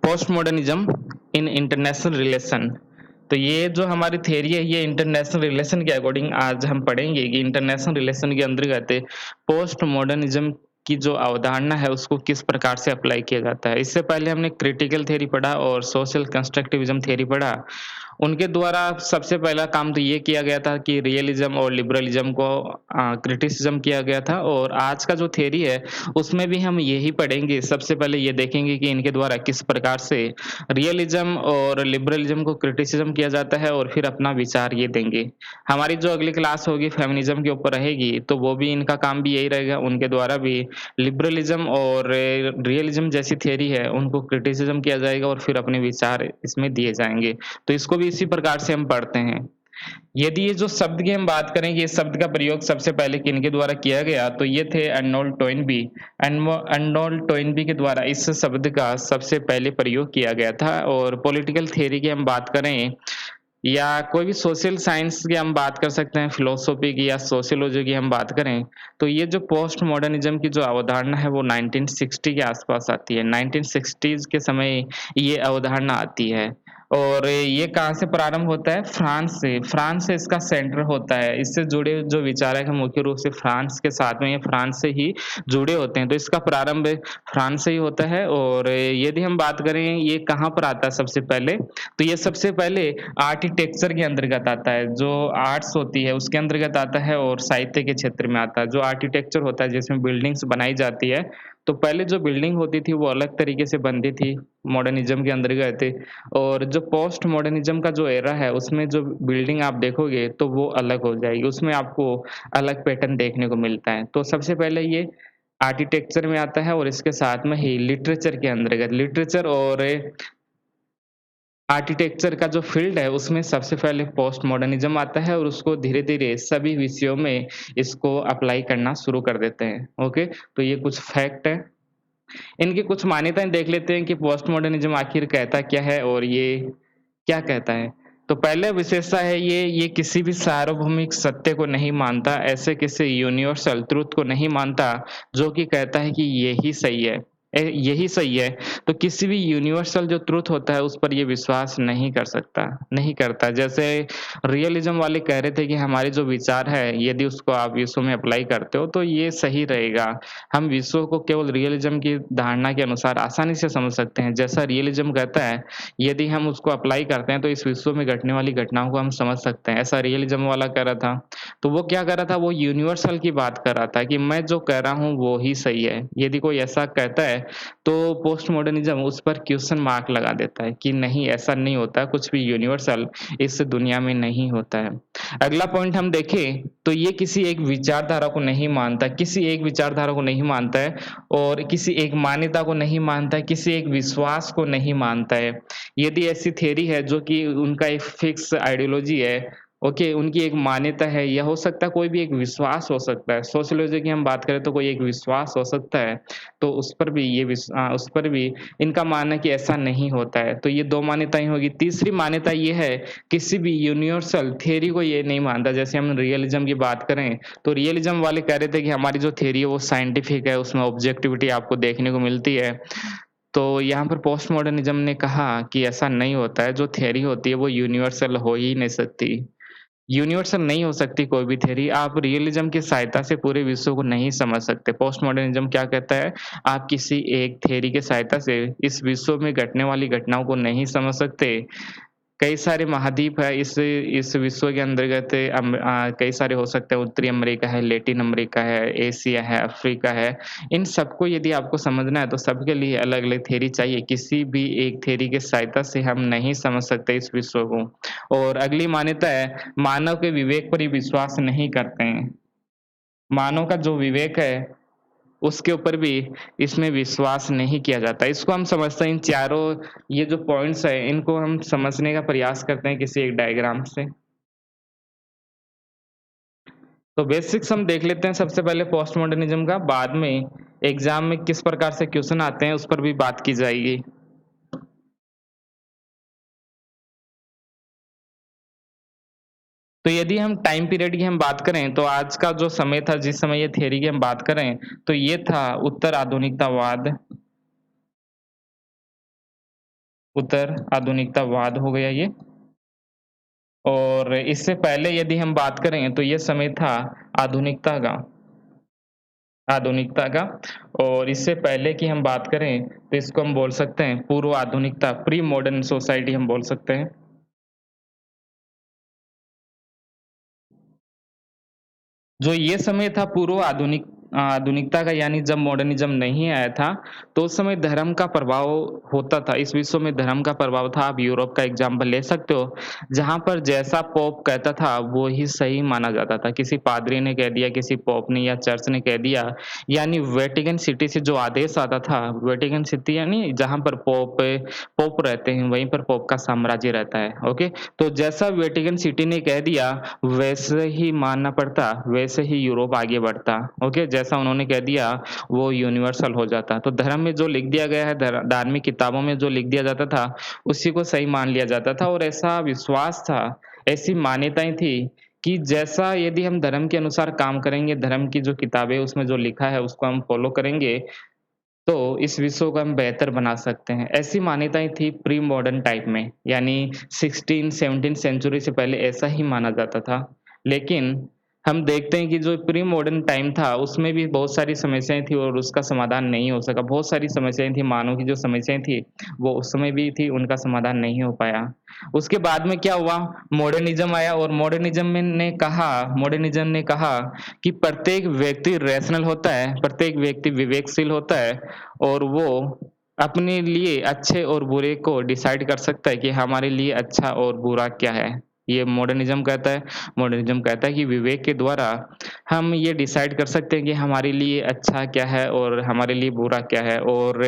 Post modernism in international relation. तो ये जो हमारी थ्योरी है ये इंटरनेशनल रिलेशन के अकॉर्डिंग आज हम पढ़ेंगे कि इंटरनेशनल रिलेशन के अंतर्गत पोस्ट मॉडर्निज्म की जो अवधारणा है उसको किस प्रकार से अप्लाई किया जाता है। इससे पहले हमने क्रिटिकल थ्योरी पढ़ा और सोशल कंस्ट्रक्टिविज्म थ्योरी पढ़ा। उनके द्वारा सबसे पहला काम तो ये किया गया था कि रियलिज्म और लिबरलिज्म को क्रिटिसिज्म किया गया था, और आज का जो थ्योरी है उसमें भी हम यही पढ़ेंगे। सबसे पहले ये देखेंगे कि इनके द्वारा किस प्रकार से रियलिज्म और लिबरलिज्म को क्रिटिसिज्म किया जाता है, और फिर अपना विचार ये देंगे। हमारी जो अगली क्लास होगी फेमिनिज्म के ऊपर रहेगी, तो वो भी इनका काम भी यही रहेगा। उनके द्वारा भी लिबरलिज्म और रियलिज्म जैसी थ्योरी है उनको क्रिटिसिज्म किया जाएगा और फिर अपने विचार इसमें दिए जाएंगे। तो इसको भी इसी प्रकार से हम पढ़ते हैं। यदि ये जो शब्द की हम बात करें कि इस शब्द का प्रयोग सबसे पहले किनके द्वारा किया गया, तो ये थे अर्नोल्ड टोइनबी। अर्नोल्ड टोइनबी के द्वारा इस शब्द का सबसे पहले प्रयोग किया गया था। और पॉलिटिकल थ्योरी की हम बात करें या कोई भी सोशल साइंस की हम बात कर सकते हैं, फिलोसॉफी की या सोशियोलॉजी की हम बात करें, तो ये जो पोस्ट मॉडर्निज्म की जो अवधारणा है वो 1960 के आसपास आती है। 1960s के समय ये अवधारणा आती है। और ये कहाँ से प्रारंभ होता है? फ्रांस से। फ्रांस से इसका सेंटर होता है। इससे जुड़े जो विचारक हैं मुख्य रूप से फ्रांस के साथ में ये फ्रांस से ही जुड़े होते हैं। तो इसका प्रारंभ फ्रांस से ही होता है। और यदि हम बात करें ये कहाँ पर आता है सबसे पहले, तो ये सबसे पहले आर्किटेक्चर के अंतर्गत आता है। जो आर्ट्स होती है उसके अंतर्गत आता है, और साहित्य के क्षेत्र में आता है। जो आर्किटेक्चर होता है जिसमें बिल्डिंग्स बनाई जाती है, तो पहले जो बिल्डिंग होती थी वो अलग तरीके से बनती थी मॉडर्निज्म के अंतर्गत। और जो पोस्ट मॉडर्निज्म का जो एरा है उसमें जो बिल्डिंग आप देखोगे तो वो अलग हो जाएगी, उसमें आपको अलग पैटर्न देखने को मिलता है। तो सबसे पहले ये आर्किटेक्चर में आता है, और इसके साथ में ही लिटरेचर के अंतर्गत लिटरेचर और आर्किटेक्चर का जो फील्ड है उसमें सबसे पहले पोस्ट मॉडर्निज्म आता है, और उसको धीरे-धीरे सभी विषयों में इसको अप्लाई करना शुरू कर देते हैं। ओके? तो ये कुछ फैक्ट है। इनकी कुछ मान्यताएँ देख लेते हैं कि पोस्ट मॉडर्निज्म आखिर कहता क्या है और ये क्या कहता है। तो पहला विशेषता है ये किसी भी सार्वभौमिक सत्य को नहीं मानता, ऐसे किसी यूनिवर्सल ट्रुथ को नहीं मानता जो कि कहता है कि यही सही है। यही सही है। तो किसी भी यूनिवर्सल जो ट्रुथ होता है उस पर ये विश्वास नहीं कर सकता, नहीं करता। जैसे रियलिज़्म वाले कह रहे थे कि हमारे जो विचार है यदि उसको आप विश्व में अप्लाई करते हो तो ये सही रहेगा। हम विश्व को केवल रियलिज़्म की धारणा के अनुसार आसानी से समझ सकते हैं। जैसा रियलिज़्म कहता है, यदि हम उसको अप्लाई करते हैं तो इस विश्व में घटने वाली घटनाओं को हम समझ सकते हैं। ऐसा रियलिज़्म वाला कह रहा था। तो वो क्या कर रहा था? वो यूनिवर्सल की बात कर रहा था कि मैं जो कह रहा हूँ वो ही सही है। यदि कोई ऐसा कहता है तो पोस्ट मॉडर्निज़्म उस पर क्वेश्चन मार्क लगा देता है कि नहीं, ऐसा नहीं होता, कुछ भी यूनिवर्सल इस दुनिया में नहीं होता है। अगला पॉइंट हम देखें तो ये किसी एक विचारधारा को नहीं मानता, किसी एक विचारधारा को नहीं मानता है, और किसी एक मान्यता को नहीं मानता है, किसी एक विश्वास को नहीं मानता है। यदि ऐसी थ्योरी है जो कि उनका एक फिक्स आइडियोलॉजी है, ओके, उनकी एक मान्यता है, या हो सकता है कोई भी एक विश्वास हो सकता है। सोशियोलॉजी की हम बात करें तो कोई एक विश्वास हो सकता है, तो उस पर भी उस पर भी इनका मानना है कि ऐसा नहीं होता है। तो ये 2 मान्यताएँ होगी। तीसरी मान्यता ये है, किसी भी यूनिवर्सल थ्योरी को ये नहीं मानता। जैसे हम रियलिज़्म की बात करें, तो रियलिज़्म वाले कह रहे थे कि हमारी जो थ्योरी है वो साइंटिफिक है, उसमें ऑब्जेक्टिविटी आपको देखने को मिलती है। तो यहाँ पर पोस्ट मॉडर्निज़्म ने कहा कि ऐसा नहीं होता है, जो थ्योरी होती है वो यूनिवर्सल हो ही नहीं सकती। यूनिवर्सल नहीं हो सकती कोई भी थ्योरी। आप रियलिज़्म की सहायता से पूरे विश्व को नहीं समझ सकते। पोस्ट मॉडर्निज़्म क्या कहता है, आप किसी एक थ्योरी की सहायता से इस विश्व में घटने वाली घटनाओं को नहीं समझ सकते। कई सारे महाद्वीप है इस विश्व के अंतर्गत। कई सारे हो सकते हैं, उत्तरी अमेरिका है, लैटिन अमेरिका है, एशिया है, अफ्रीका है। इन सबको यदि आपको समझना है तो सबके लिए अलग-अलग थ्योरी चाहिए। किसी भी एक थ्योरी की सहायता से हम नहीं समझ सकते इस विश्व को। और अगली मान्यता है, मानव के विवेक पर ही विश्वास नहीं करते हैं। मानव का जो विवेक है उसके ऊपर भी इसमें विश्वास नहीं किया जाता। इसको हम समझते हैं, इन चारों ये जो पॉइंट्स हैं, इनको हम समझने का प्रयास करते हैं किसी एक डायग्राम से। तो बेसिक्स हम देख लेते हैं सबसे पहले पोस्ट मॉडर्निज़्म का, बाद में एग्ज़ाम में किस प्रकार से क्वेश्चन आते हैं उस पर भी बात की जाएगी। तो यदि हम टाइम पीरियड की हम बात करें, तो आज का जो समय था जिस समय ये थ्योरी की हम बात करें, तो ये था उत्तर आधुनिकतावाद। उत्तर आधुनिकतावाद हो गया ये। और इससे पहले यदि हम बात करें तो ये समय था आधुनिकता का आधुनिकता का और इससे पहले की हम बात करें तो इसको हम बोल सकते हैं पूर्व आधुनिकता, प्री मॉडर्न सोसाइटी हम बोल सकते हैं। जो ये समय था पूर्व आधुनिकता का यानी जब मॉडर्निज़्म नहीं आया था, तो उस समय धर्म का प्रभाव होता था। इस विश्व में धर्म का प्रभाव था। आप यूरोप का एग्ज़ाम्पल ले सकते हो, जहाँ पर जैसा पोप कहता था, वो ही सही माना जाता था। किसी पादरी ने कह दिया, किसी पोप ने या चर्च ने कह दिया, यानी वेटिकन सिटी से जो आदेश आता था, वेटिकन सिटी यानी जहाँ पर पोप रहते हैं, वहीं पर पोप का साम्राज्य रहता है, ओके? तो जैसा वेटिकन सिटी ने कह दिया, वैसे ही मानना पड़ता, वैसे ही यूरोप आगे बढ़ता, ओके? जैसा उन्होंने कह दिया, वो यूनिवर्सल हो जाता। तो धर्म में जो लिख दिया गया है, धार्मिक किताबों में जो लिख दिया जाता था, उसी को सही मान लिया जाता था और ऐसा विश्वास था, ऐसी मान्यताएँ थी कि जैसा यदि हम धर्म के अनुसार काम करेंगे, धर्म की जो किताबें उसमें जो लिखा है, उसको हम फ़ॉलो करेंगे, तो इस विश्व को हम बेहतर बना सकते हैं। ऐसी मान्यताएँ थी प्री मॉडर्न टाइप में, यानी 16-17 सेंचुरी से पहले ऐसा ही माना जाता था। लेकिन हम देखते हैं कि जो प्री मॉडर्न टाइम था, उसमें भी बहुत सारी समस्याएँ थी और उसका समाधान नहीं हो सका। बहुत सारी समस्याएँ थी, मानव की जो समस्याएँ थी, वो उस समय भी थी, उनका समाधान नहीं हो पाया। उसके बाद में क्या हुआ, मॉडर्निज़्म आया और मॉडर्निज़्म ने कहा कि प्रत्येक व्यक्ति रैशनल होता है, प्रत्येक व्यक्ति विवेकशील होता है और वो अपने लिए अच्छे और बुरे को डिसाइड कर सकता है कि हमारे लिए अच्छा और बुरा क्या है। ये मॉडर्निज़्म कहता है। मॉडर्निज़्म कहता है कि विवेक के द्वारा हम ये डिसाइड कर सकते हैं कि हमारे लिए अच्छा क्या है और हमारे लिए बुरा क्या है और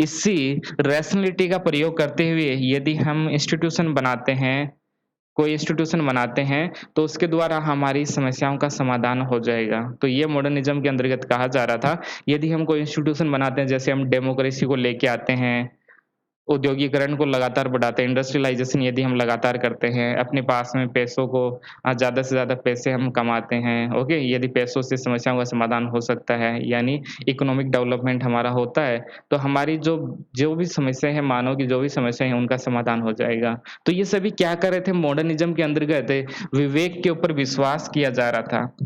इसी रैशनैलिटी का प्रयोग करते हुए यदि हम इंस्टीट्यूशन बनाते हैं, कोई इंस्टीट्यूशन बनाते हैं, तो उसके द्वारा हमारी समस्याओं का समाधान हो जाएगा। तो ये मॉडर्निज़्म के अंतर्गत कहा जा रहा था। यदि हम कोई इंस्टीट्यूशन बनाते हैं, जैसे हम डेमोक्रेसी को लेके आते हैं, औद्योगीकरण को लगातार बढ़ाते हैं, इंडस्ट्रियलाइज़ेशन यदि हम लगातार करते हैं, अपने पास में पैसों को ज़्यादा से ज़्यादा पैसे हम कमाते हैं, ओके? यदि पैसों से समस्याओं का समाधान हो सकता है, यानी इकोनॉमिक डेवलपमेंट हमारा होता है, तो हमारी जो जो भी समस्या है, मानव की जो भी समस्या है, उनका समाधान हो जाएगा। तो ये सभी क्या कर रहे थे मॉडर्निज़्म के अंतर्गत विवेक के ऊपर विश्वास किया जा रहा था।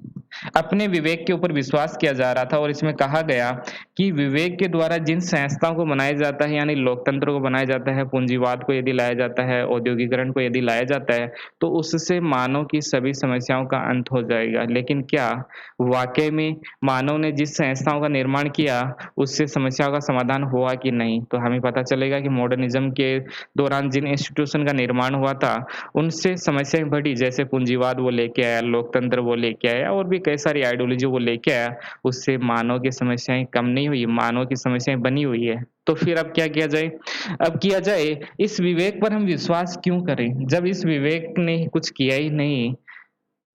अपने विवेक के ऊपर विश्वास किया जा रहा था और इसमें कहा गया कि विवेक के द्वारा जिन संस्थाओं को बनाया जाता है यानी लोकतंत्र को बनाया जाता है, पूंजीवाद को यदि लाया जाता है, औद्योगीकरण को यदि लाया जाता है, तो उससे मानव की सभी समस्याओं का अंत हो जाएगा। लेकिन क्या वाक़ई में मानव ने जिस संस्थाओं का निर्माण किया, उससे समस्याओं का समाधान हुआ कि नहीं? तो हमें पता चलेगा कि मॉडर्निज़्म के दौरान जिन इंस्टीट्यूशन का निर्माण हुआ था, उनसे समस्याएँ बढ़ी, जैसे पूंजीवाद वो लेके आया, लोकतंत्र वो लेके आया और भी कई सारी आइडियोलॉजी वो लेके आया, उससे मानव की समस्याएँ कम नहीं हुई, मानव की समस्याएँ बनी हुई है। तो फिर अब क्या किया जाए? अब किया जाए, इस विवेक पर हम विश्वास क्यों करें? जब इस विवेक ने कुछ किया ही नहीं,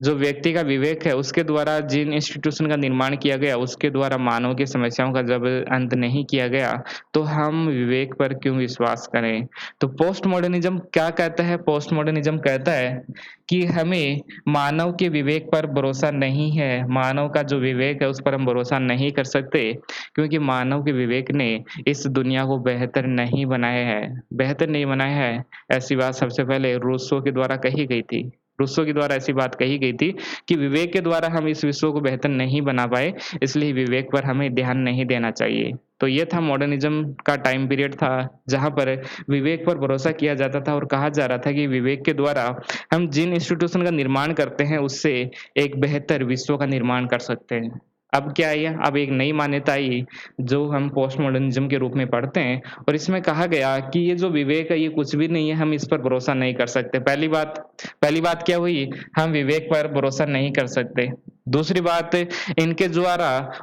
जो व्यक्ति का विवेक है, उसके द्वारा जिन इंस्टीट्यूशन का निर्माण किया गया, उसके द्वारा मानव की समस्याओं का जब अंत नहीं किया गया, तो हम विवेक पर क्यों विश्वास करें? तो पोस्ट मॉडर्निज़्म क्या कहता है? पोस्ट मॉडर्निज़्म कहता है कि हमें मानव के विवेक पर भरोसा नहीं है, मानव का जो विवेक है, उस पर हम भरोसा नहीं कर सकते, क्योंकि मानव के विवेक ने इस दुनिया को बेहतर नहीं बनाया है। बेहतर नहीं बनाया है, ऐसी बात सबसे पहले रूसो के द्वारा कही गई थी। रूसो के द्वारा ऐसी बात कही गई थी कि विवेक के द्वारा हम इस विश्व को बेहतर नहीं बना पाए, इसलिए विवेक पर हमें ध्यान नहीं देना चाहिए। तो ये था मॉडर्निज़्म का टाइम पीरियड था, जहाँ पर विवेक पर भरोसा किया जाता था और कहा जा रहा था कि विवेक के द्वारा हम जिन इंस्टीट्यूशन का निर्माण करते हैं, उससे एक बेहतर विश्व का निर्माण कर सकते हैं। अब क्या आई है? अब एक नई मान्यता आई, जो हम पोस्ट मॉडर्निज़्म के रूप में पढ़ते हैं और इसमें कहा गया कि ये जो विवेक है, ये कुछ भी नहीं है, हम इस पर भरोसा नहीं कर सकते। पहली बात क्या हुई? हम विवेक पर भरोसा नहीं कर सकते। दूसरी बात,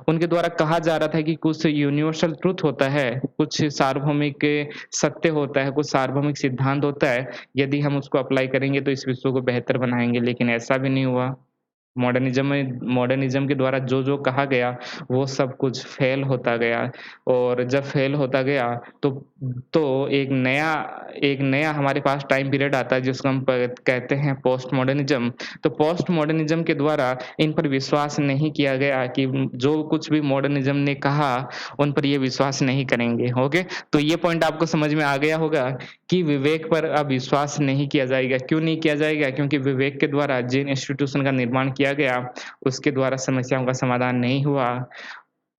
उनके द्वारा कहा जा रहा था कि कुछ यूनिवर्सल ट्रुथ होता है, कुछ सार्वभौमिक सत्य होता है, कुछ सार्वभौमिक सिद्धांत होता है, यदि हम उसको अप्लाई करेंगे तो इस विश्व को बेहतर बनाएँगे, लेकिन ऐसा भी नहीं हुआ। मॉडर्निज़्म के द्वारा जो-जो कहा गया, वो सब कुछ फ़ेल होता गया और जब फ़ेल होता गया तो तो एक नया हमारे पास टाइम पीरियड आता है जिसको हम प कहते हैं पोस्ट मॉडर्निज़्म। तो पोस्ट मॉडर्निज़्म के द्वारा इन पर विश्वास नहीं किया गया कि जो कुछ भी मॉडर्निज़्म ने कहा, उन पर ये विश्वास नहीं करेंगे, ओके? तो ये पॉइंट आपको समझ में आ गया होगा कि विवेक पर अब विश्वास नहीं किया जाएगा। क्यों नहीं किया जाएगा? क्योंकि विवेक के द्वारा जिन इंस्टीट्यूशन का निर्माण किया गया, उसके द्वारा समस्याओं का समाधान नहीं हुआ।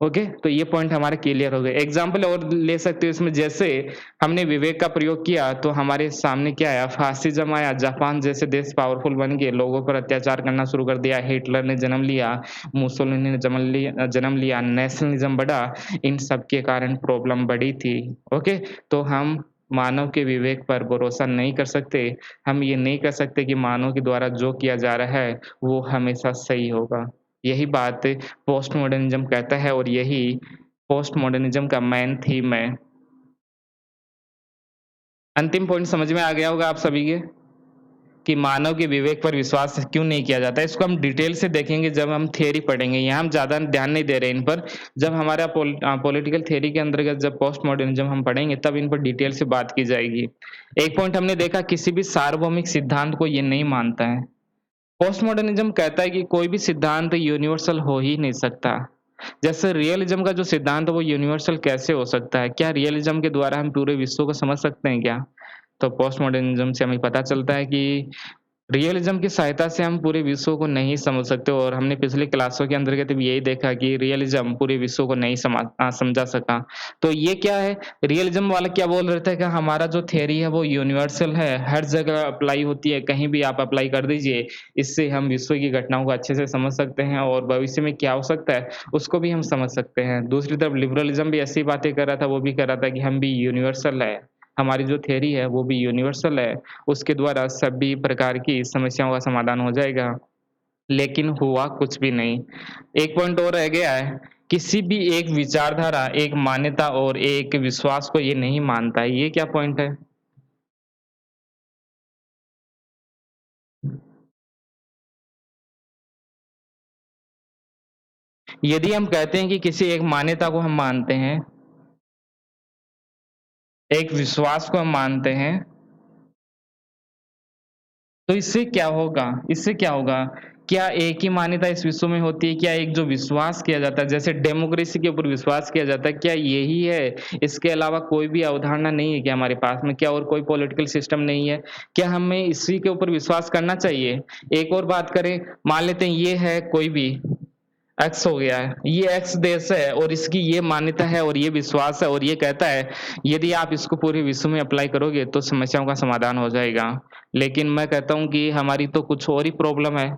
ओके, तो ये पॉइंट हमारे क्लियर हो गए। एग्ज़ाम्पल और ले सकते हो इसमें, जैसे हमने विवेक का प्रयोग किया तो हमारे सामने क्या आया? फ़ासिज़्म आया, जापान जैसे देश पावरफुल बन गए, लोगों पर अत्याचार करना शुरू कर दिया, हिटलर ने जन्म लिया, मुसोलिनी ने जन्म लिया, नेशनलिज़्म बढ़ा, इन सब के कारण प्रॉब्लम बढ़ी थी। ओके, तो हम मानव के विवेक पर भरोसा नहीं कर सकते। हम ये नहीं कह सकते कि मानव के द्वारा जो किया जा रहा है, वो हमेशा सही होगा। यही बात पोस्ट मॉडर्निज़्म कहता है और यही पोस्ट मॉडर्निज़्म का मेन थीम है। अंतिम पॉइंट समझ में आ गया होगा आप सभी के कि मानव के विवेक पर विश्वास क्यों नहीं किया जाता है। इसको हम डिटेल से देखेंगे जब हम थ्योरी पढ़ेंगे। यहाँ हम ज़्यादा ध्यान नहीं दे रहे इन पर। जब हमारा पॉलिटिकल थ्योरी के अंतर्गत जब पोस्ट मॉडर्निज़्म हम पढ़ेंगे तब इन पर डिटेल से बात की जाएगी। एक पॉइंट हमने देखा, किसी भी सार्वभौमिक सिद्धांत को ये नहीं मानता है। पोस्ट मॉडर्निज़्म कहता है कि कोई भी सिद्धांत यूनिवर्सल हो ही नहीं सकता। जैसे रियलिज़्म का जो सिद्धांत है वो यूनिवर्सल कैसे हो सकता है? क्या रियलिज़्म के द्वारा हम पूरे विश्व को समझ सकते हैं क्या? तो पोस्ट मॉडर्निज़्म से हमें पता चलता है कि रियलिज़्म की सहायता से हम पूरे विश्व को नहीं समझ सकते, और हमने पिछली क्लासों के अंतर्गत भी यही देखा कि रियलिज़्म पूरे विश्व को नहीं समझा सका। तो ये क्या है, रियलिज़्म वाला क्या बोल रहे थे कि हमारा जो थ्योरी है वो यूनिवर्सल है, हर जगह अप्लाई होती है, कहीं भी आप अप्लाई कर दीजिए। इससे हम विश्व की घटनाओं को अच्छे से समझ सकते हैं और भविष्य में क्या हो सकता है, उसको भी हम समझ सकते हैं। दूसरी तरफ लिबरलिज़्म भी ऐसी बातें कर रहा था, वो भी कह रहा था कि हम भी यूनिवर्सल है, हमारी जो थ्योरी है वो भी यूनिवर्सल है। उसके द्वारा सभी प्रकार की समस्याओं का समाधान हो जाएगा, लेकिन हुआ कुछ भी नहीं। एक पॉइंट और रह गया है, किसी भी एक विचारधारा, एक मान्यता और एक विश्वास को ये नहीं मानता है। ये क्या पॉइंट है? यदि हम कहते हैं कि किसी एक मान्यता को हम मानते हैं, एक विश्वास को हम मानते हैं, तो इससे क्या होगा? इससे क्या होगा? क्या एक ही मान्यता इस विश्व में होती है? क्या एक जो विश्वास किया जाता है, जैसे डेमोक्रेसी के ऊपर विश्वास किया जाता है, क्या यही है? इसके अलावा कोई भी अवधारणा नहीं है क्या हमारे पास में? क्या और कोई पॉलिटिकल सिस्टम नहीं है? क्या हमें इसी के ऊपर विश्वास करना चाहिए? एक और बात करें, मान लेते हैं ये है कोई भी एक्स हो गया है, ये एक्स देश है और इसकी ये मान्यता है और ये विश्वास है और ये कहता है, यदि आप इसको पूरे विश्व में अप्लाई करोगे तो समस्याओं का समाधान हो जाएगा। लेकिन मैं कहता हूँ कि हमारी तो कुछ और ही प्रॉब्लम है।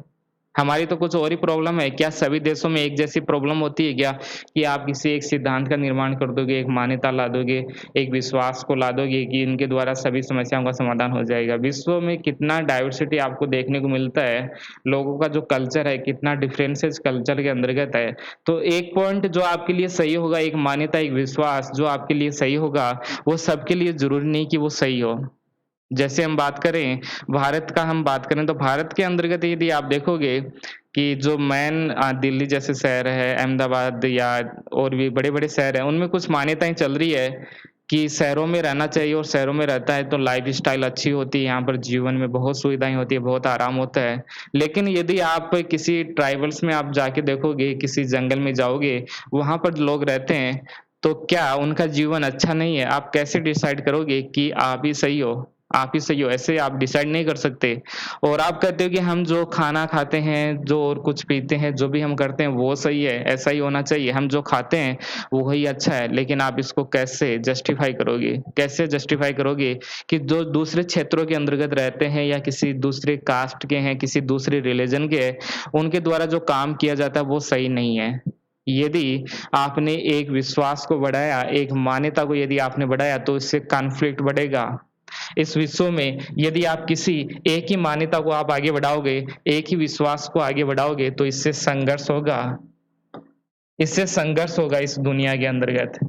हमारी तो कुछ और ही प्रॉब्लम है। क्या सभी देशों में एक जैसी प्रॉब्लम होती है क्या? कि आप किसी एक सिद्धांत का निर्माण कर दोगे, एक मान्यता ला दोगे, एक विश्वास को ला दोगे कि इनके द्वारा सभी समस्याओं का समाधान हो जाएगा। विश्व में कितना डाइवर्सिटी आपको देखने को मिलता है, लोगों का जो कल्चर है, कितना डिफरेंसेस कल्चर के अंतर्गत है। तो एक पॉइंट जो आपके लिए सही होगा, एक मान्यता, एक विश्वास जो आपके लिए सही होगा, वो सबके लिए ज़रूरी नहीं कि वो सही हो। जैसे हम बात करें, भारत का हम बात करें तो भारत के अंतर्गत यदि आप देखोगे कि जो दिल्ली जैसे शहर है, अहमदाबाद या और भी बड़े-बड़े शहर हैं, उनमें कुछ मान्यताएँ चल रही है कि शहरों में रहना चाहिए और शहरों में रहता है तो लाइफ़स्टाइल अच्छी होती है, यहाँ पर जीवन में बहुत सुविधाएँ होती है, बहुत आराम होता है। लेकिन यदि आप किसी ट्राइबल्स में आप जाके देखोगे, किसी जंगल में जाओगे, वहाँ पर लोग रहते हैं, तो क्या उनका जीवन अच्छा नहीं है? आप कैसे डिसाइड करोगे कि आप ही सही हो? आप ही सही हो, ऐसे आप डिसाइड नहीं कर सकते। और आप कहते हो कि हम जो खाना खाते हैं, जो और कुछ पीते हैं, जो भी हम करते हैं वो सही है, ऐसा ही होना चाहिए। हम जो खाते हैं वही अच्छा है, लेकिन आप इसको कैसे जस्टिफ़ाई करोगे? कैसे जस्टिफ़ाई करोगे कि जो दूसरे क्षेत्रों के अंतर्गत रहते हैं या किसी दूसरे कास्ट के हैं, किसी दूसरे रिलिजन के हैं, उनके द्वारा जो काम किया जाता है वो सही नहीं है। यदि आपने एक विश्वास को बढ़ाया, एक मान्यता को यदि आपने बढ़ाया तो इससे कॉन्फ्लिक्ट बढ़ेगा। इस विश्व में यदि आप किसी एक ही मान्यता को आप आगे बढ़ाओगे, एक ही विश्वास को आगे बढ़ाओगे तो इससे संघर्ष होगा इस दुनिया के अंतर्गत।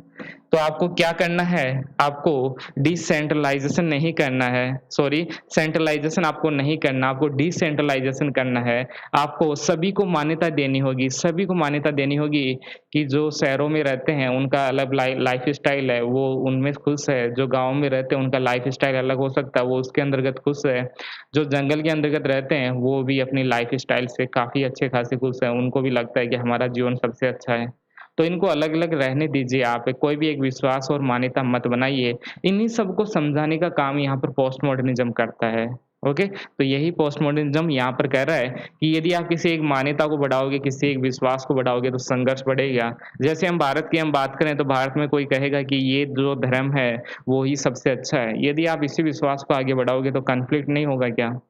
तो आपको क्या करना है? आपको डिसेंट्रलाइज़ेशन नहीं करना है, सॉरी, सेंट्रलाइज़ेशन आपको नहीं करना, आपको डिसेंट्रलाइज़ेशन करना है। आपको सभी को मान्यता देनी होगी, सभी को मान्यता देनी होगी कि जो शहरों में रहते हैं, उनका अलग लाइफ़स्टाइल है, वो उनमें खुश है। जो गाँव में रहते हैं, उनका लाइफ़स्टाइल अलग हो सकता है, वो उसके अंतर्गत खुश है। जो जंगल के अंतर्गत रहते हैं, वो भी अपनी लाइफ़स्टाइल से काफ़ी अच्छे खासे खुश हैं। उनको भी लगता है कि हमारा जीवन सबसे अच्छा है। तो इनको अलग-अलग रहने दीजिए आप, कोई भी एक विश्वास और मान्यता मत बनाइए। इन्हीं सबको समझाने का काम यहाँ पर पोस्ट मॉडर्निज़्म करता है। ओके? तो यही पोस्ट मॉडर्निज़्म यहाँ पर कह रहा है कि यदि आप किसी एक मान्यता को बढ़ाओगे, किसी एक विश्वास को बढ़ाओगे तो संघर्ष बढ़ेगा। जैसे हम भारत की हम बात करें तो भारत में कोई कहेगा कि ये जो धर्म है, वो ही सबसे अच्छा है। यदि आप इसी विश्वास को आगे बढ़ाओगे तो कॉन्फ्लिक्ट नहीं होगा क्या?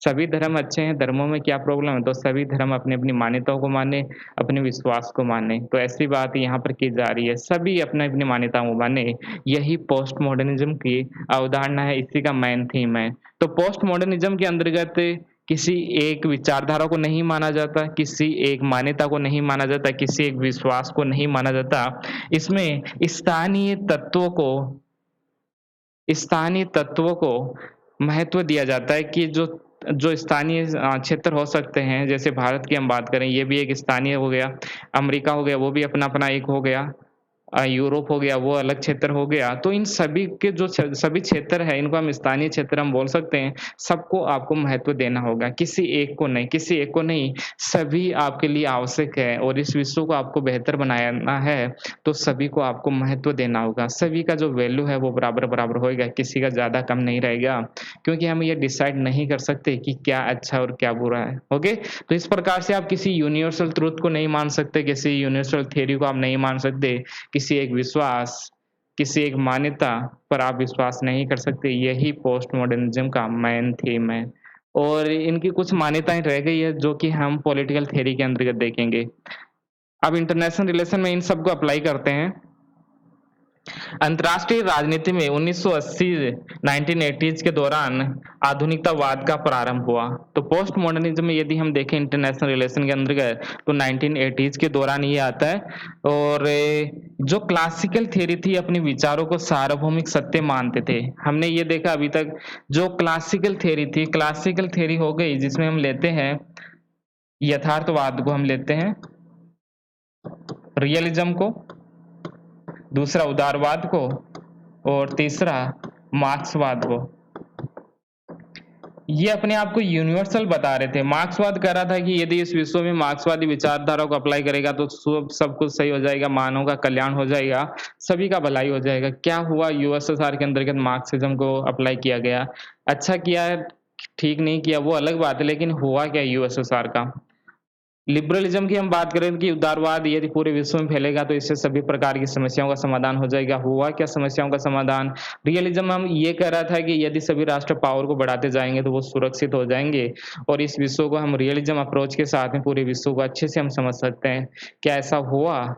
सभी धर्म अच्छे हैं, धर्मों में क्या प्रॉब्लम है? तो सभी धर्म अपनी-अपनी मान्यताओं को माने, अपने विश्वास को माने। तो ऐसी बात यहाँ पर की जा रही है, सभी अपनी-अपनी मान्यताओं को माने। यही पोस्ट मॉडर्निज़्म की अवधारणा है, इसी का मेन थीम है। तो पोस्ट मॉडर्निज़्म के अंतर्गत किसी एक विचारधारा को नहीं माना जाता, किसी एक मान्यता को नहीं माना जाता, किसी एक विश्वास को नहीं माना जाता। इसमें स्थानीय तत्वों को महत्व दिया जाता है कि जो जो स्थानीय क्षेत्र हो सकते हैं, जैसे भारत की हम बात करें, ये भी एक स्थानीय हो गया, अमेरिका हो गया, वो भी अपना-अपना एक हो गया, यूरोप हो गया, वो अलग क्षेत्र हो गया। तो इन सभी के जो सभी क्षेत्र हैं, इनको हम स्थानीय क्षेत्र हम बोल सकते हैं। सबको आपको महत्व देना होगा, किसी एक को नहीं, सभी आपके लिए आवश्यक है और इस विश्व को आपको बेहतर बनाना है, तो सभी को आपको महत्व देना होगा। सभी का जो वैल्यू है वो बराबर-बराबर होएगा, किसी का ज़्यादा कम नहीं रहेगा, क्योंकि हम ये डिसाइड नहीं कर सकते कि क्या अच्छा और क्या बुरा है। ओके? तो इस प्रकार से आप किसी यूनिवर्सल ट्रुथ को नहीं मान सकते, किसी यूनिवर्सल थ्योरी को आप नहीं मान सकते, किसी एक विश्वास, किसी एक मान्यता पर आप विश्वास नहीं कर सकते, यही पोस्ट मॉडर्निज़्म का मेन थीम है। और इनकी कुछ मान्यताएँ रह गई है जो कि हम पॉलिटिकल थ्योरी के अंतर्गत देखेंगे। अब इंटरनेशनल रिलेशन में इन सबको अप्लाई करते हैं। अंतर्राष्ट्रीय राजनीति में 1980 1980s के दौरान आधुनिकतावाद का प्रारंभ हुआ। तो पोस्ट मॉडर्निज़्म में यदि हम देखें इंटरनेशनल रिलेशन के अंतर्गत तो 1980s के दौरान ये आता है और जो क्लासिकल थ्योरी थी अपने विचारों को सार्वभौमिक सत्य मानते थे। हमने ये देखा अभी तक जो क्लासिकल थ्योरी हो गई जिसमें हम लेते हैं यथार्थवाद को हम लेते हैं, रियलिज़्म को, दूसरा उदारवाद को और तीसरा मार्क्सवाद को। ये अपने आप को यूनिवर्सल बता रहे थे। मार्क्सवाद कह रहा था कि यदि इस विश्व में मार्क्सवादी विचारधारा को अप्लाई करेगा तो सब कुछ सही हो जाएगा, मानव का कल्याण हो जाएगा, सभी का भलाई हो जाएगा। क्या हुआ यूएसएसआर के अंतर्गत मार्क्सिज्म को अप्लाई किया गया। अच्छा किया, ठीक नहीं किया वो अलग बात है, लेकिन हुआ क्या यूएसएसआर का? लिबरलिज्म की हम बात करें कि उदारवाद यदि पूरे विश्व में फैलेगा तो इससे सभी प्रकार की समस्याओं का समाधान हो जाएगा। हुआ क्या समस्याओं का समाधान? रियलिज्म हम ये कह रहा था कि यदि सभी राष्ट्र पावर को बढ़ाते जाएँगे तो वो सुरक्षित हो जाएँगे और इस विश्व को हम रियलिज्म अप्रोच के साथ में पूरे विश्व को अच्छे से हम समझ सकते हैं। क्या ऐसा हुआ?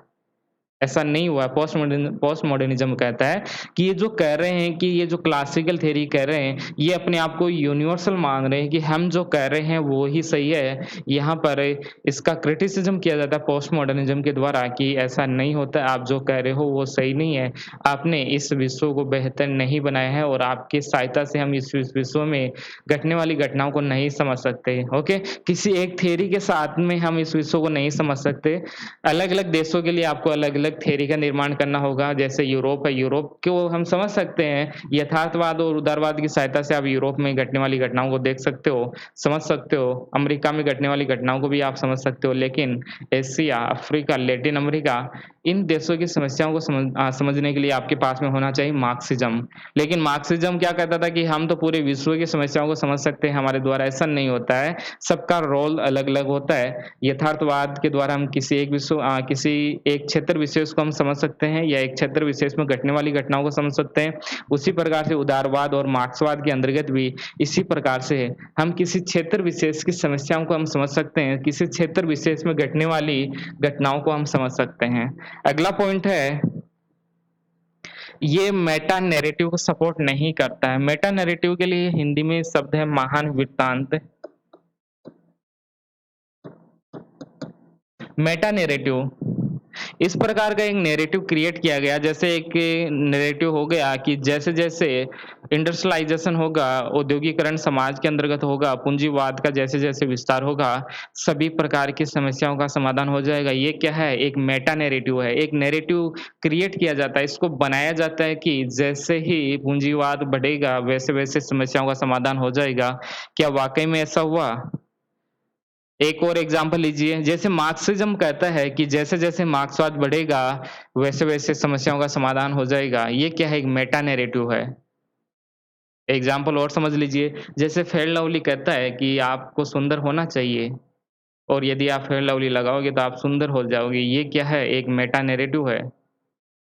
ऐसा नहीं हुआ। पोस्ट मॉडर्निज़्म कहता है कि ये जो कह रहे हैं कि ये जो क्लासिकल थ्योरी कह रहे हैं, ये अपने आप को यूनिवर्सल मान रहे हैं कि हम जो कह रहे हैं वो ही सही है। यहाँ पर इसका क्रिटिसिज़्म किया जाता है पोस्ट मॉडर्निज़्म के द्वारा कि ऐसा नहीं होता, आप जो कह रहे हो वो सही नहीं है। आपने इस विश्व को बेहतर नहीं बनाया है और आपकी सहायता से हम इस विश्व में घटने वाली घटनाओं को नहीं समझ सकते। ओके? किसी एक थ्योरी के साथ में हम इस विश्व को नहीं समझ सकते। अलग-अलग देशों के लिए आपको अलग-अलग थ्योरी का निर्माण करना होगा। जैसे यूरोप है, यूरोप को हम समझ सकते हैं। यथार्थवाद और उदारवाद की सहायता से आप यूरोप में घटने वाली घटनाओं को देख सकते हो, समझ सकते हो। अमेरिका में घटने वाली घटनाओं को भी आप समझ सकते हो। लेकिन एशिया, अफ्रीका, लैटिन अमेरिका, इन देशों की समस्याओं को समझने के लिए आपके पास में होना चाहिए मार्क्सिज्म। लेकिन मार्क्सिज्म क्या कहता था कि हम तो पूरे विश्व की समस्याओं को समझ सकते हैं, हमारे द्वारा ऐसा नहीं होता है। सबका रोल अलग-अलग होता है। यथार्थवाद के द्वारा हम किसी एक क्षेत्र विशेष को हम समझ सकते हैं या एक क्षेत्र विशेष में घटने वाली घटनाओं को समझ सकते हैं। उसी प्रकार से उदारवाद और मार्क्सवाद के अंतर्गत भी इसी प्रकार से हम किसी क्षेत्र विशेष की समस्याओं को हम समझ सकते हैं, किसी क्षेत्र विशेष में घटने वाली घटनाओं को हम समझ सकते हैं। अगला पॉइंट है, ये मेटा नैरेटिव को सपोर्ट नहीं करता है। मेटा नैरेटिव के लिए हिंदी में शब्द है महान वृत्तांत। मेटा नैरेटिव इस प्रकार का एक नैरेटिव क्रिएट किया गया, जैसे एक नैरेटिव हो गया कि जैसे-जैसे इंडस्ट्रियलाइज़ेशन होगा, औद्योगीकरण समाज के अंतर्गत होगा, पूंजीवाद का जैसे-जैसे विस्तार होगा, सभी प्रकार की समस्याओं का समाधान हो जाएगा। ये क्या है? एक मेटा नैरेटिव है। एक नैरेटिव क्रिएट किया जाता है, इसको बनाया जाता है कि जैसे ही पूंजीवाद बढ़ेगा, वैसे-वैसे समस्याओं का समाधान हो जाएगा। क्या वाक़ई में ऐसा हुआ? एक और एग्ज़ाम्पल लीजिए, जैसे मार्क्सिज़्म कहता है कि जैसे-जैसे मार्क्सवाद बढ़ेगा, वैसे-वैसे समस्याओं का समाधान हो जाएगा। ये क्या है? एक मेटा नैरेटिव है। एग्ज़ाम्पल और समझ लीजिए, जैसे फेयर लवली कहता है कि आपको सुंदर होना चाहिए और यदि आप फेयर लवली लगाओगे तो आप सुंदर हो जाओगे। ये क्या है? एक मेटा नैरेटिव है।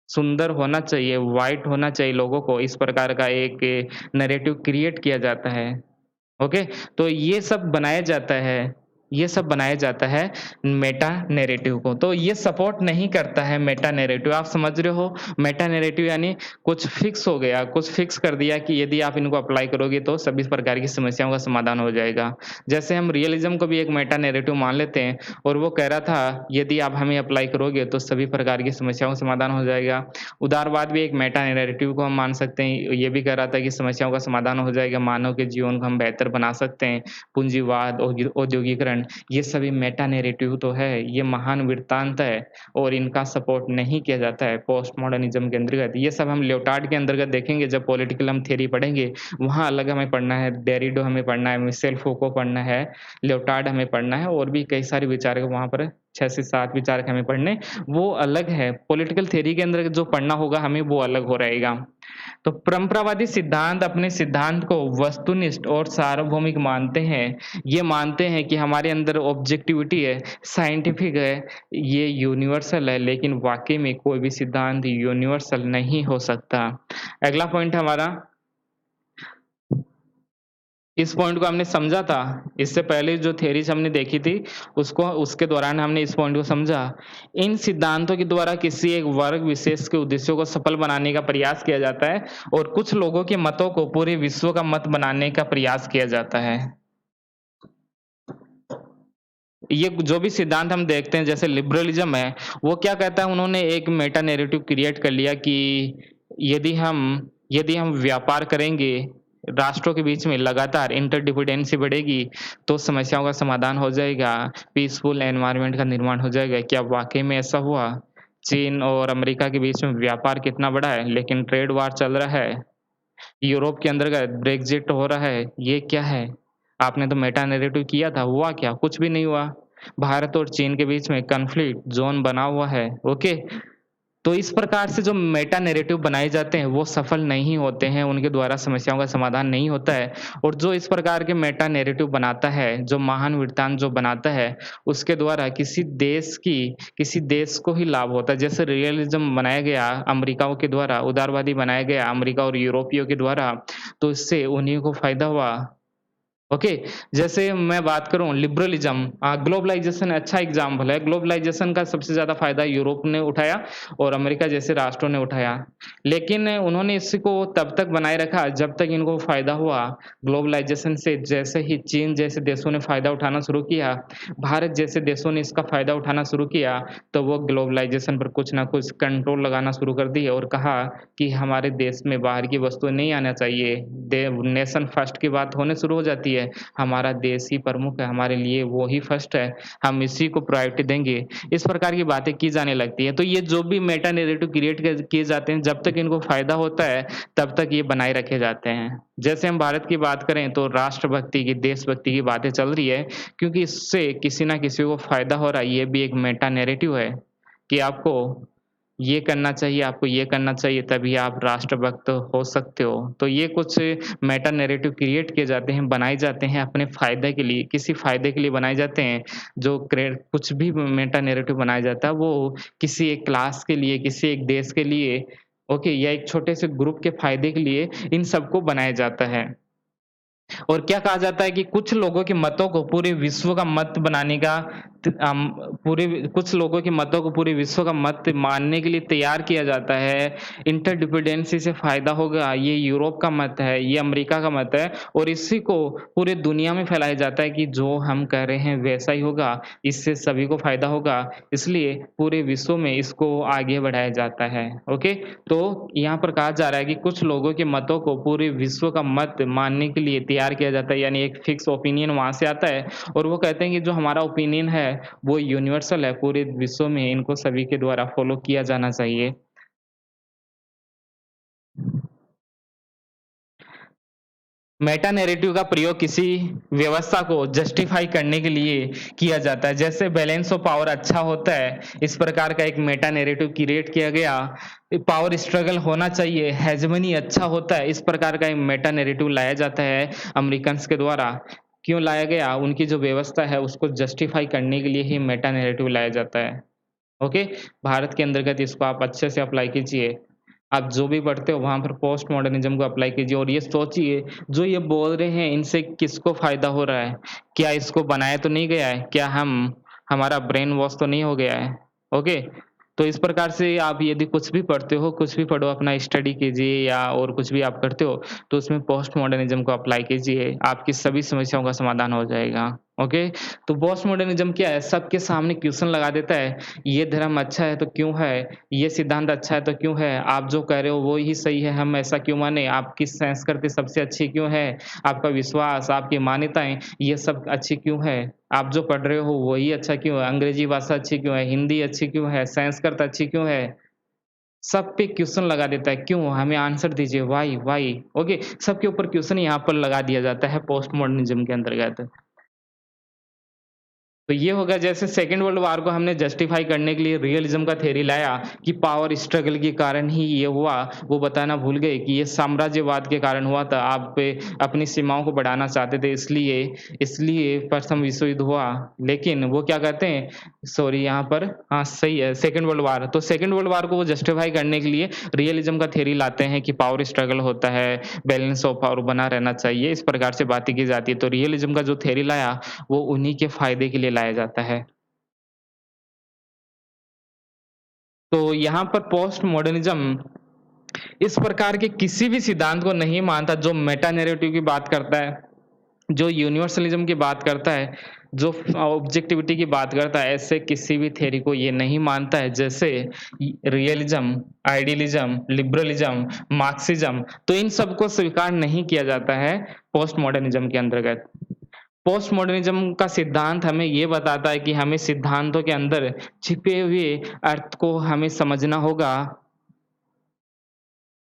सुंदर होना चाहिए, व्हाइट होना चाहिए लोगों को, इस प्रकार का एक नैरेटिव क्रिएट किया जाता है। ओके, तो ये सब बनाया जाता है मेटा नैरेटिव को। तो ये सपोर्ट नहीं करता है मेटा नैरेटिव, आप समझ रहे हो? मेटा नैरेटिव यानी कुछ फिक्स हो गया, कुछ फिक्स कर दिया कि यदि आप इनको अप्लाई करोगे तो सभी प्रकार की समस्याओं का समाधान हो जाएगा। जैसे हम रियलिज़्म को भी एक मेटा नैरेटिव मान लेते हैं और वो कह रहा था यदि आप हमें अप्लाई करोगे तो सभी प्रकार की समस्याओं का समाधान हो जाएगा। उदारवाद भी एक मेटा नैरेटिव को हम मान सकते हैं। ये भी कह रहा था कि समस्याओं का समाधान हो जाएगा, मानव के जीवन को हम बेहतर बना सकते हैं। पूंजीवाद, औद्योगीकरण, ये सभी मेटा नैरेटिव तो है, ये महान वृत्तांत है और इनका सपोर्ट नहीं किया जाता है पोस्ट मॉडर्निज़्म के अंतर्गत। ये सब हम लियोटार्ड के अंतर्गत देखेंगे जब पॉलिटिकल हम थ्योरी पढ़ेंगे, वहाँ अलग हमें पढ़ना है, डेरिडो हमें पढ़ना है, मिशेल फूको पढ़ना है, लियोटार्ड हमें पढ़ना है और भी कई सारे विचारक वहाँ पर 6 से 7 विचारक हमें पढ़ने, वो अलग है। पॉलिटिकल थ्योरी के अंदर जो पढ़ना होगा हमें वो अलग हो रहेगा। तो परंपरावादी सिद्धांत अपने सिद्धांत को वस्तुनिष्ठ और सार्वभौमिक मानते हैं। ये मानते हैं कि हमारे अंदर ऑब्जेक्टिविटी है, साइंटिफिक है, ये यूनिवर्सल है, लेकिन वाक़ई में कोई भी सिद्धांत यूनिवर्सल नहीं हो सकता। अगला पॉइंट हमारा, इस पॉइंट को हमने समझा था, इससे पहले जो थियरीज़ हमने देखी थी, उसको उसके दौरान हमने इस पॉइंट को समझा। इन सिद्धांतों के द्वारा किसी एक वर्ग विशेष के उद्देश्यों को सफल बनाने का प्रयास किया जाता है और कुछ लोगों के मतों को पूरे विश्व का मत बनाने का प्रयास किया जाता है। ये जो भी सिद्धांत हम देखते हैं जैसे लिबरलिज़्म है, वो क्या कहता है, उन्होंने एक मेटा नैरेटिव क्रिएट कर लिया कि यदि हम यदि हम व्यापार करेंगे, राष्ट्रों के बीच में लगातार इंटरडिपेंडेंसी बढ़ेगी, तो समस्याओं का समाधान हो जाएगा, पीसफुल एनवायरनमेंट का निर्माण हो जाएगा। क्या वाक़ई में ऐसा हुआ? चीन और अमेरिका के बीच में व्यापार कितना बढ़ा है, लेकिन ट्रेड वॉर चल रहा है। यूरोप के अंतर्गत ब्रेक्ज़िट हो रहा है, ये क्या है? आपने तो मेटा नैरेटिव किया था, हुआ क्या? कुछ भी नहीं हुआ। भारत और चीन के बीच में कॉन्फ्लिक्ट ज़ोन बना हुआ है, ओके? तो इस प्रकार से जो मेटा नैरेटिव बनाए जाते हैं, वो सफल नहीं होते हैं, उनके द्वारा समस्याओं का समाधान नहीं होता है और जो इस प्रकार के मेटा नैरेटिव बनाता है, जो महान वृत्तांत जो बनाता है, उसके द्वारा किसी देश को ही लाभ होता है। जैसे रियलिज़्म बनाया गया अमेरिकाओं के द्वारा, उदारवादी बनाया गया अमेरिका और यूरोपियों के द्वारा, तो इससे उन्हीं को फ़ायदा हुआ। ओके, जैसे मैं बात करूँ लिबरलिज़्म, ग्लोबलाइज़ेशन अच्छा एग्ज़ाम्पल है। ग्लोबलाइज़ेशन का सबसे ज़्यादा फ़ायदा यूरोप ने उठाया और अमेरिका जैसे राष्ट्रों ने उठाया। लेकिन उन्होंने इसको तब तक बनाए रखा जब तक इनको फ़ायदा हुआ। ग्लोबलाइज़ेशन से जैसे ही चीन जैसे देशों ने फ़ायदा उठाना शुरू किया, भारत जैसे देशों ने इसका फ़ायदा उठाना शुरू किया, तो वो ग्लोबलाइज़ेशन पर कुछ न कुछ कंट्रोल लगाना शुरू कर दिए और कहा कि हमारे देश में बाहर की वस्तुएँ नहीं आना चाहिए। नेशन फर्स्ट की बात होने शुरू हो जाती है। हमारा देश ही प्रमुख है, हमारे लिए वो ही फर्स्ट है, हम इसी को प्रायोरिटी देंगे। इस प्रकार की बातें की जाने लगती हैं। तो ये जो भी मेटा नैरेटिव क्रिएट किए जाते हैं, जब तक इनको फ़ायदा होता है, तब तक ये बनाए रखे जाते हैं। जैसे हम भारत की बात करें तो राष्ट्रभक्ति की, देशभक्ति की बातें चल रही है, क्योंकि इससे किसी न किसी को फ़ायदा हो रहा है। ये भी एक मेटा नैरेटिव है कि आपको ये करना चाहिए, आपको ये करना चाहिए, तभी आप राष्ट्रभक्त हो सकते हो। तो ये कुछ मेटा नैरेटिव क्रिएट किए जाते हैं, बनाए जाते हैं अपने फ़ायदे के लिए, किसी फ़ायदे के लिए बनाए जाते हैं। जो कुछ भी मेटा नैरेटिव बनाया जाता है, वो किसी एक क्लास के लिए, किसी एक देश के लिए, ओके, या एक छोटे से ग्रुप के फ़ायदे के लिए इन सबको बनाया जाता है। और क्या कहा जाता है कि कुछ लोगों के मतों को पूरे विश्व का मत बनाने का पूरे कुछ लोगों के मतों को पूरे विश्व का मत मानने के लिए तैयार किया जाता है। इंटरडिपेंडेंसी से फ़ायदा होगा, ये यूरोप का मत है, ये अमेरिका का मत है और इसी को पूरे दुनिया में फैलाया जाता है कि जो हम कह रहे हैं वैसा ही होगा, इससे सभी को फ़ायदा होगा, इसलिए पूरे विश्व में इसको आगे बढ़ाया जाता है। ओके? तो यहाँ पर कहा जा रहा है कि कुछ लोगों के मतों को पूरे विश्व का मत मानने के लिए तैयार किया जाता है, यानी एक फिक्स ओपिनियन वहाँ से आता है और वो कहते हैं कि जो हमारा ओपिनियन है, वो यूनिवर्सल है, पूरे विश्व में इनको सभी के द्वारा फ़ॉलो किया जाना चाहिए। मेटा नैरेटिव का प्रयोग किसी व्यवस्था को जस्टिफाई करने के लिए किया जाता है। जैसे बैलेंस ऑफ पावर अच्छा होता है, इस प्रकार का एक मेटा नैरेटिव क्रिएट किया गया। पावर स्ट्रगल होना चाहिए, हेजेमनी अच्छा होता है, इस प्रकार का एक मेटा नैरेटिव लाया जाता है अमेरिकन्स के द्वारा। क्यों लाया गया? उनकी जो व्यवस्था है उसको जस्टिफाई करने के लिए ही मेटा नैरेटिव लाया जाता है। ओके? भारत के अंतर्गत इसको आप अच्छे से अप्लाई कीजिए। आप जो भी पढ़ते हो वहाँ पर पोस्ट मॉडर्निज़्म को अप्लाई कीजिए और ये सोचिए, जो ये बोल रहे हैं इनसे किसको फ़ायदा हो रहा है? क्या इसको बनाया तो नहीं गया है? क्या हमारा ब्रेन वॉश तो नहीं हो गया है? ओके? तो इस प्रकार से आप यदि कुछ भी पढ़ते हो, कुछ भी पढ़ो, अपना स्टडी कीजिए या और कुछ भी आप करते हो, तो उसमें पोस्ट मॉडर्निज़्म को अप्लाई कीजिए, आपकी सभी समस्याओं का समाधान हो जाएगा। ओके? तो पोस्ट मॉडर्निज़्म क्या है? सबके सामने क्वेश्चन लगा देता है, ये धर्म अच्छा है तो क्यों है? ये सिद्धांत अच्छा है तो क्यों है? आप जो कह रहे हो वो ही सही है, हम ऐसा क्यों माने? आपकी संस्कृति सबसे अच्छी क्यों है? आपका विश्वास, आपकी मान्यताएँ ये सब अच्छी क्यों है? आप जो पढ़ रहे हो वही अच्छा क्यों है? अंग्रेजी भाषा अच्छी क्यों है? हिंदी अच्छी क्यों है? संस्कृत अच्छी क्यों है? सब पे क्वेश्चन लगा देता है, क्यों? हमें आंसर दीजिए, व्हाई व्हाई? ओके, सबके ऊपर क्वेश्चन यहाँ पर लगा दिया जाता है पोस्ट मॉडर्निज़्म के अंतर्गत। तो ये होगा जैसे सेकंड वर्ल्ड वॉर को हमने जस्टिफाई करने के लिए रियलिज़्म का थ्योरी लाया कि पावर स्ट्रगल के कारण ही ये हुआ, वो बताना भूल गए कि ये साम्राज्यवाद के कारण हुआ था। आप पे अपनी सीमाओं को बढ़ाना चाहते थे इसलिए इसलिए प्रथम विश्व युद्ध हुआ। लेकिन वो क्या कहते हैं सॉरी यहाँ पर हाँ, सही है सेकंड वर्ल्ड वॉर। तो सेकंड वर्ल्ड वॉर को वो जस्टिफाई करने के लिए रियलिज़्म का थ्योरी लाते हैं कि पावर स्ट्रगल होता है, बैलेंस ऑफ पावर बना रहना चाहिए, इस प्रकार से बातें की जाती है। तो रियलिज़्म का जो थ्योरी लाया वो उन्हीं के फ़ायदे के लिए लाया जाता है। तो यहाँ पर पोस्ट मॉडर्निज़्म इस प्रकार के किसी भी सिद्धांत को नहीं मानता जो मेटा नैरेटिव की बात करता है, जो यूनिवर्सलिज़्म की बात करता है, जो ऑब्जेक्टिविटी की बात करता है, ऐसे किसी भी थ्योरी को ये नहीं मानता है। जैसे रियलिज़्म, आइडियलिज़्म, लिबरलिज़्म, मार्क्सिज़्म तो इन सबको स्वीकार नहीं किया जाता है पोस्ट मॉडर्निज़्म के अंतर्गत। पोस्ट मॉडर्निज़्म का सिद्धांत हमें ये बताता है कि हमें सिद्धांतों के अंदर छिपे हुए अर्थ को हमें समझना होगा।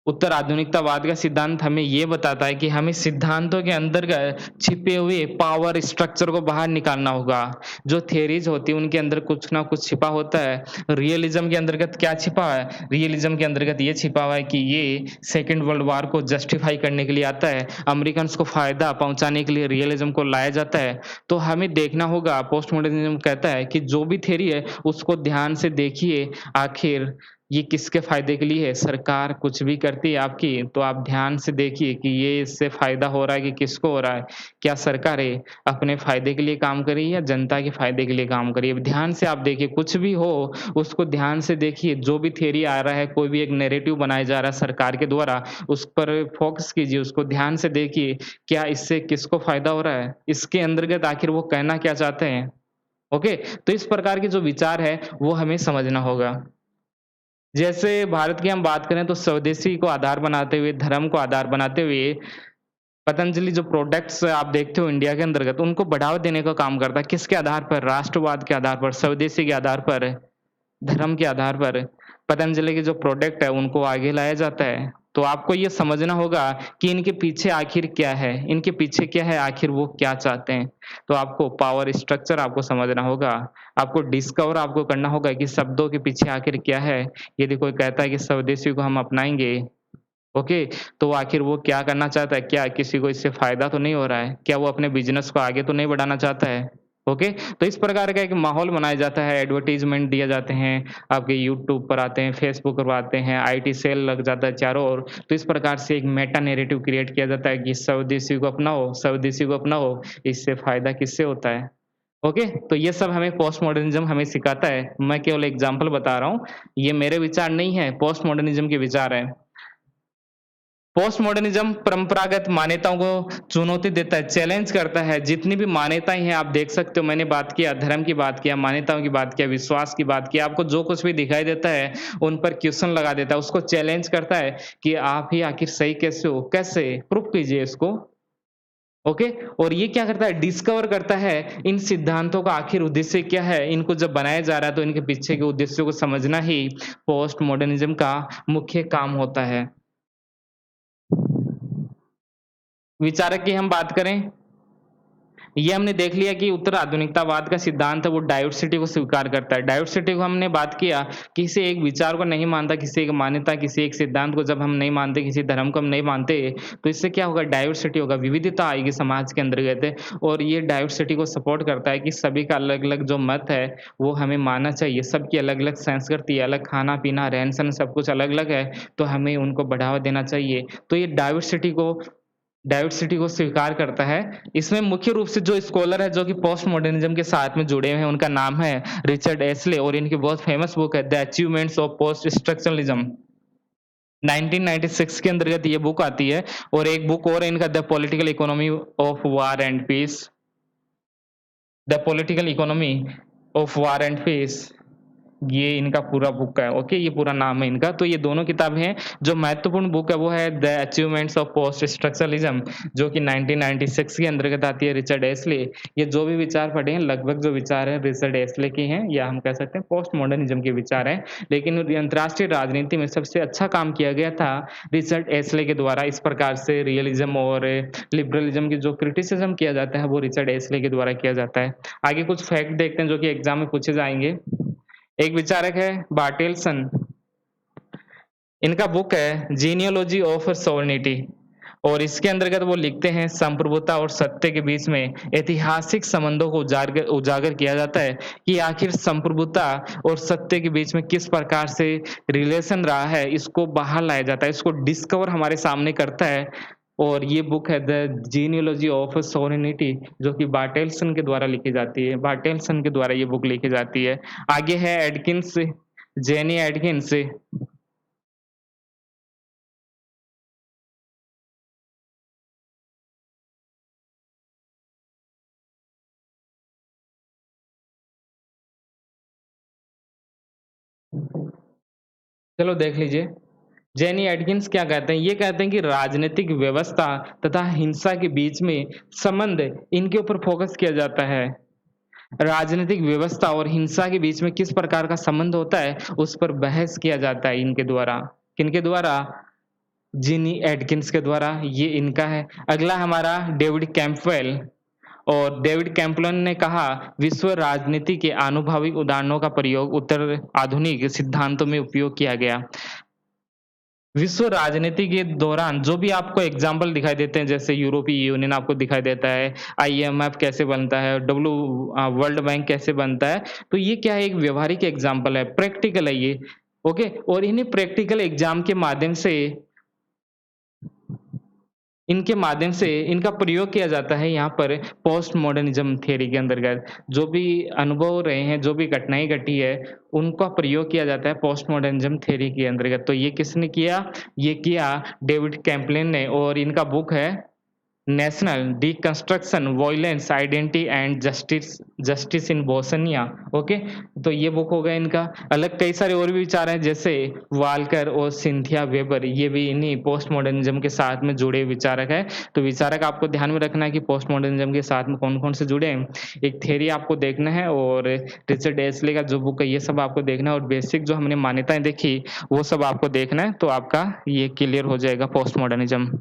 उत्तर आधुनिकतावाद का सिद्धांत हमें ये बताता है कि हमें सिद्धांतों के अंतर्गत छिपे हुए पावर स्ट्रक्चर को बाहर निकालना होगा। जो थियरीज़ होती हैं उनके अंदर कुछ ना कुछ छिपा होता है। रियलिज़्म के अंतर्गत क्या छिपा है? रियलिज़्म के अंतर्गत ये छिपा हुआ है कि ये सेकंड वर्ल्ड वॉर को जस्टिफ़ाई करने के लिए आता है। अमेरिकन्स को फ़ायदा पहुँचाने के लिए रियलिज़्म को लाया जाता है। तो हमें देखना होगा पोस्ट मॉडर्निज़्म कहता है कि जो भी थियरी है उसको ध्यान से देखिए आखिर ये किसके फ़ायदे के लिए है? सरकार कुछ भी करती है आपकी, तो आप ध्यान से देखिए कि ये इससे फ़ायदा हो रहा है कि किसको हो रहा है? क्या सरकारें अपने फ़ायदे के लिए काम कर रही है या जनता के फ़ायदे के लिए काम कर रही है? ध्यान से आप देखिए, कुछ भी हो, उसको ध्यान से देखिए। जो भी थियरी आ रहा है, कोई भी एक नैरेटिव बनाया जा रहा है सरकार के द्वारा, उस पर फ़ोकस कीजिए, उसको ध्यान से देखिए, क्या इससे किसको फ़ायदा हो रहा है? इसके अंतर्गत आखिर वो कहना क्या चाहते हैं? ओके? तो इस प्रकार के जो विचार है, वो हमें समझना होगा। जैसे भारत की हम बात करें तो स्वदेशी को आधार बनाते हुए, धर्म को आधार बनाते हुए, पतंजलि जो प्रोडक्ट्स आप देखते हो इंडिया के अंतर्गत, उनको बढ़ावा देने का काम करता है। किसके आधार पर? राष्ट्रवाद के आधार पर, स्वदेशी के आधार पर, धर्म के आधार पर। पतंजलि के जो प्रोडक्ट है, उनको आगे लाया जाता है। तो आपको ये समझना होगा कि इनके पीछे आखिर क्या है? इनके पीछे क्या है? आखिर वो क्या चाहते हैं? तो आपको पावर स्ट्रक्चर आपको समझना होगा। आपको डिस्कवर आपको करना होगा कि शब्दों के पीछे आखिर क्या है? यदि कोई कहता है कि स्वदेशी को हम अपनाएँगे, ओके, तो आखिर वो क्या करना चाहता है? क्या किसी को इससे फ़ायदा तो नहीं हो रहा है? क्या वो अपने बिज़नेस को आगे तो नहीं बढ़ाना चाहता है? ओके, तो इस प्रकार का एक माहौल बनाया जाता है, एडवर्टाइज़मेंट दिए जाते हैं, आपके यूट्यूब पर आते हैं, फेसबुक पर आते हैं, आईटी सेल लग जाता है चारों ओर। तो इस प्रकार से एक मेटा नैरेटिव क्रिएट किया जाता है कि स्वदेशी को अपनाओ, इससे फ़ायदा किससे होता है? ओके, तो ये सब हमें पोस्ट मॉडर्निज़्म हमें सिखाता है। मैं केवल एग्ज़ाम्पल बता रहा हूँ, ये मेरे विचार नहीं है, पोस्ट मॉडर्निज़्म के विचार हैं। पोस्ट मॉडर्निज्म परंपरागत मान्यताओं को चुनौती देता है, चैलेंज करता है। जितनी भी मान्यताएँ हैं आप देख सकते हो, मैंने बात किया धर्म की बात किया, मान्यताओं की बात किया, विश्वास की बात की, आपको जो कुछ भी दिखाई देता है, उन पर क्वेश्चन लगा देता है, उसको चैलेंज करता है कि आप ही आखिर सही कैसे हो? कैसे? प्रूव कीजिए इसको। ओके? और ये क्या करता है? डिस्कवर करता है इन सिद्धांतों का आखिर उद्देश्य क्या है? इनको जब बनाया जा रहा है तो इनके पीछे के उद्देश्यों को समझना ही पोस्ट मॉडर्निज्म का मुख्य काम होता है। विचारक की हम बात करें, ये हमने देख लिया कि उत्तर आधुनिकतावाद का सिद्धांत है वो डायोसिटी को स्वीकार करता है। डायोसिटी को हमने बात किया, किसी एक विचार को नहीं मानता, किसी एक मान्यता, किसी एक सिद्धांत को जब हम नहीं मानते, किसी धर्म को हम नहीं मानते, तो इससे क्या होगा डायोसिटी होगा, विविधता आएगी समाज के अंतर्गत और ये डायोसिटी को सपोर्ट करता है कि सभी का अलग-अलग जो मत है, वो हमें मानना चाहिए। सबकी अलग-अलग संस्कृति, अलग खाना-पीना, रहन-सहन सब कुछ अलग-अलग है, तो हमें उनको बढ़ावा देना चाहिए। तो ये डायोसिटी को स्वीकार करता है। इसमें मुख्य रूप से जो स्कॉलर है, जो कि पोस्ट मॉडर्निज़्म के साथ में जुड़े हुए हैं, उनका नाम है रिचर्ड एस्ले और इनकी बहुत फेमस बुक है the achievements of post structuralism. 1996 के अंतर्गत ये बुक आती है और एक बुक और है इनका the political economy of war and peace. The political economy of war and peace. ये इनका पूरा बुक है, ओके, ये पूरा नाम है इनका। तो ये दोनों किताबें हैं। जो महत्वपूर्ण बुक है वो है the achievements of post structuralism, जो कि 1996 के अंतर्गत आती है, रिचर्ड एस्ले। ये जो भी विचार पढ़े हैं, लगभग जो विचार हैं रिचर्ड एस्ले के हैं, या हम कह सकते हैं पोस्ट मॉडर्निज्म के विचार हैं। लेकिन अंतर्राष्ट्रीय राजनीति में सबसे अच्छा काम किया गया था रिचर्ड एस्ले के द्वारा। इस प्रकार से रियलिज्म और लिबरलिज्म की जो क्रिटिसिज्म किया जाता है, वो रिचर्ड एस्ले के द्वारा किया जाता है। आगे कुछ फैक्ट देखते हैं जो कि एग्जाम में पूछे जाएँगे। एक विचारक है बार्टेल्सन, इनका बुक है जीनियोलॉजी ऑफ सॉवर्निटी और इसके अंतर्गत वो लिखते हैं संप्रभुता और सत्य के बीच में ऐतिहासिक संबंधों को उजागर उजागर किया जाता है कि आखिर संप्रभुता और सत्य के बीच में किस प्रकार से रिलेशन रहा है, इसको बाहर लाया जाता है, इसको डिस्कवर हमारे सामने करता है। और ये बुक है द जीनियोलॉजी ऑफ सॉवर्निटी, जो कि बार्टेल्सन के द्वारा लिखी जाती है। बार्टेल्सन के द्वारा ये बुक लिखी जाती है। आगे है एडकिंस, जेनी एडकिंस। चलो देख लीजिए। जेनी एडकिंस क्या कहते हैं? ये कहते हैं कि राजनीतिक व्यवस्था तथा हिंसा के बीच में संबंध, इनके ऊपर फोकस किया जाता है। राजनीतिक व्यवस्था और हिंसा के बीच में किस प्रकार का संबंध होता है, उस पर बहस किया जाता है इनके द्वारा। किनके द्वारा? जिनी एडकिंस के द्वारा। ये इनका है। अगला हमारा डेविड कैंपवेल, और डेविड कैंपलन ने कहा विश्व राजनीति के आनुभविक उदाहरणों का प्रयोग उत्तर आधुनिक सिद्धांतों में उपयोग किया गया। विश्व राजनीति के दौरान जो भी आपको एग्जाम्पल दिखाई देते हैं, जैसे यूरोपीय यूनियन आपको दिखाई देता है, आईएमएफ कैसे बनता है, वर्ल्ड बैंक कैसे बनता है, तो ये क्या है, एक व्यवहारिक एग्जाम्पल है, प्रैक्टिकल है ये। ओके, और इन्हीं प्रैक्टिकल एग्जाम के माध्यम से इनके माध्यम से इनका प्रयोग किया जाता है यहाँ पर पोस्ट मॉडर्निज्म थ्योरी के अंतर्गत। जो भी अनुभव रहे हैं, जो भी घटनाएँ घटी है, उनका प्रयोग किया जाता है पोस्ट मॉडर्निज्म थ्योरी के अंतर्गत। तो ये किसने किया? ये किया डेविड कैम्पलेन ने, और इनका बुक है national deconstruction violence identity and justice justice in Bosnia. Okay, तो ये बुक हो गया इनका। अलग कई सारे और भी विचार हैं, जैसे वाल्कर और सिंथिया वेबर, ये भी इन्हीं पोस्ट मॉडर्निज्म के साथ में जुड़े विचारक है। तो विचारक आपको ध्यान में रखना है कि पोस्ट मॉडर्निज्म के साथ में कौन कौन से जुड़े हैं। एक थ्योरी आपको देखना है, और रिचर्ड एस्ले का जो बुक है ये सब आपको देखना है, और बेसिक जो हमने मान्यताएं देखी वो सब आपको देखना है, तो आपका ये क्लियर हो जाएगा पोस्ट मॉडर्निज्म।